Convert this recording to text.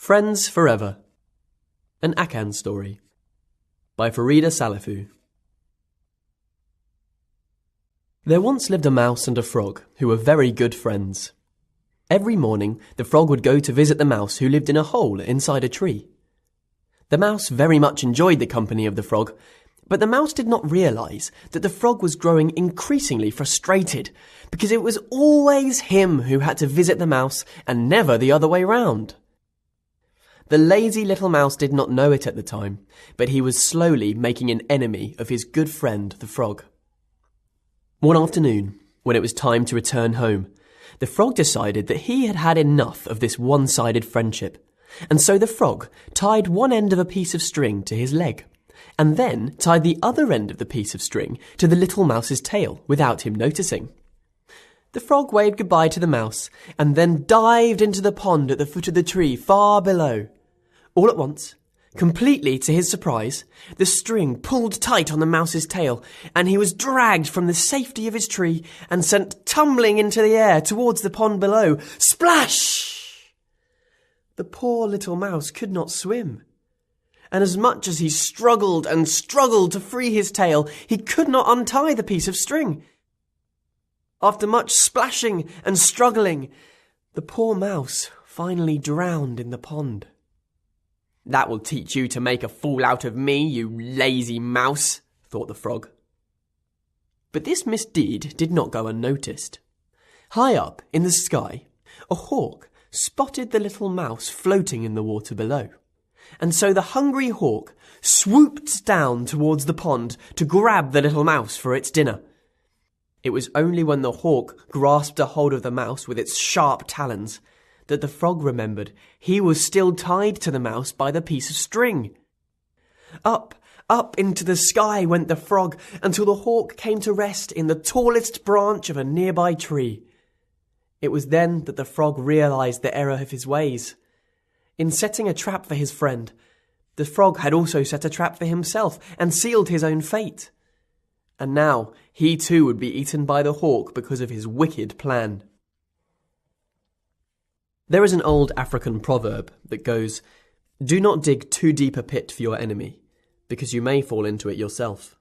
Friends Forever, an Akan story by Farida Salafu. There once lived a mouse and a frog who were very good friends. Every morning the frog would go to visit the mouse who lived in a hole inside a tree. The mouse very much enjoyed the company of the frog, but the mouse did not realise that the frog was growing increasingly frustrated because it was always him who had to visit the mouse and never the other way round. The lazy little mouse did not know it at the time, but he was slowly making an enemy of his good friend the frog. One afternoon, when it was time to return home, the frog decided that he had had enough of this one-sided friendship, and so the frog tied one end of a piece of string to his leg, and then tied the other end of the piece of string to the little mouse's tail without him noticing. The frog waved goodbye to the mouse, and then dived into the pond at the foot of the tree far below. All at once, completely to his surprise, the string pulled tight on the mouse's tail, and he was dragged from the safety of his tree and sent tumbling into the air towards the pond below. Splash! The poor little mouse could not swim, and as much as he struggled and struggled to free his tail, he could not untie the piece of string. After much splashing and struggling, the poor mouse finally drowned in the pond. "That will teach you to make a fool out of me, you lazy mouse," thought the frog. But this misdeed did not go unnoticed. High up in the sky, a hawk spotted the little mouse floating in the water below, and so the hungry hawk swooped down towards the pond to grab the little mouse for its dinner. It was only when the hawk grasped a hold of the mouse with its sharp talons that the frog remembered he was still tied to the mouse by the piece of string. Up into the sky went the frog until the hawk came to rest in the tallest branch of a nearby tree. It was then that the frog realised the error of his ways. In setting a trap for his friend, the frog had also set a trap for himself and sealed his own fate. And now he too would be eaten by the hawk because of his wicked plan. There is an old African proverb that goes, "Do not dig too deep a pit for your enemy, because you may fall into it yourself."